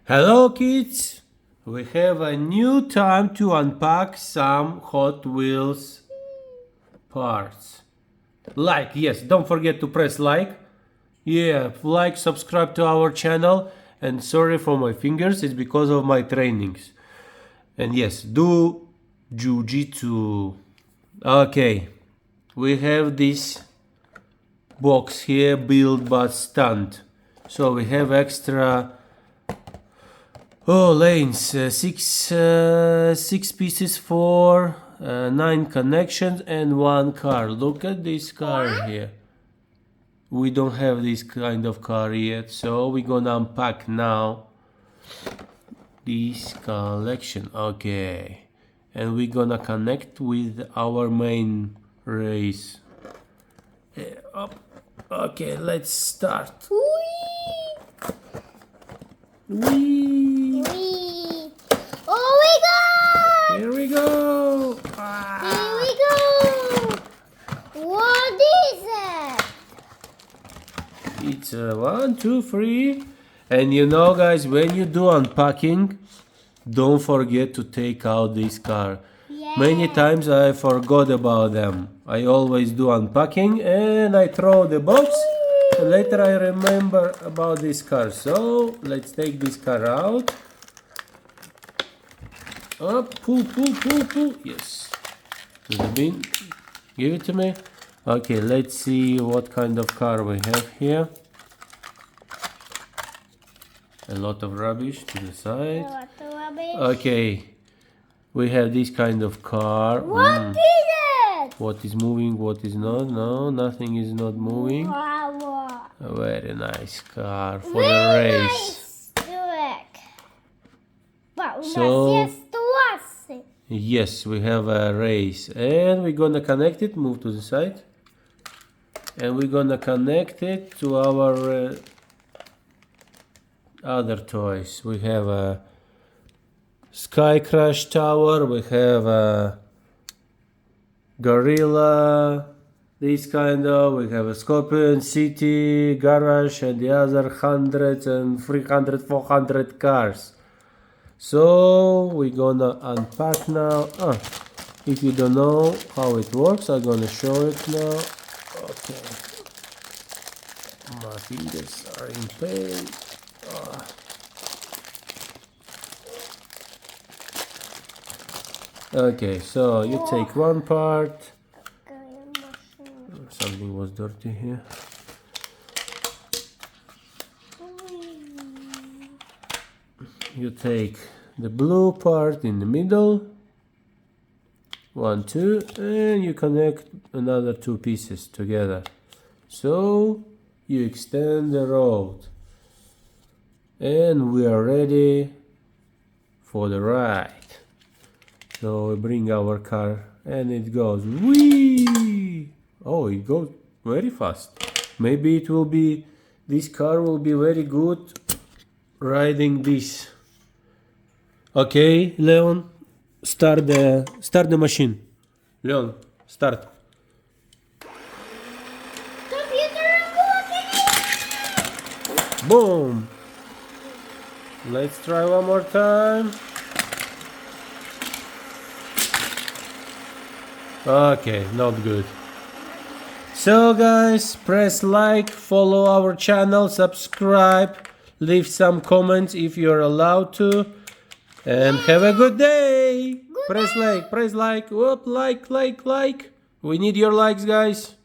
Hello kids! We have a new time to unpack some Hot Wheels parts. Yes, don't forget to press like. Yeah, like, subscribe to our channel. And sorry for my fingers, it's because of my trainings. And yes, do Jiu-Jitsu. Okay, we have this box here, build but stand. So we have extra lanes, six pieces for 9 connections and 1 car. Look at this car here. We don't have this kind of car yet, so we're gonna unpack now this collection. Okay, and we're gonna connect with our main race. Up. Okay, let's start. Whee! Whee! Oh my god! Here we go! Here we go! What is it? It's 1, 2, 3. And you know, guys, when you do unpacking, don't forget to take out this car. Many times I forgot about them. I always do unpacking and I throw the box. And later I remember about this car. So let's take this car out. Up, pull. Yes. To the bin. Give it to me. Okay, let's see what kind of car we have here. A lot of rubbish to the side. Okay, we have this kind of car. What is it? What is moving, what is not? No, nothing is not moving. Wow. A very nice car for the race. Nice. Look. But So, yes, we have a race. And we're gonna connect it, move to the side. And we're gonna connect it to our other toys. We have a Sky Crash Tower, we have a Gorilla, this kind of, we have a Scorpion City, Garage, and the other hundreds and 300, 400 cars. So we're gonna unpack now. If you don't know how it works, I'm gonna show it now. Okay, my fingers are in pain. Okay, so you take one part. Something was dirty here. You take the blue part in the middle. 1, 2, and you connect another 2 pieces together. So you extend the road. And we are ready for the ride. So we bring our car and it goes whee! Oh, it goes very fast. Maybe this car will be very good riding this. Okay, Leon, start the machine. Leon, start. Boom! Let's try one more time. Okay, not good. So guys, press like, follow our channel, subscribe, leave some comments if you're allowed to, and have a good day. Press like, whoop, like. We need your likes, guys.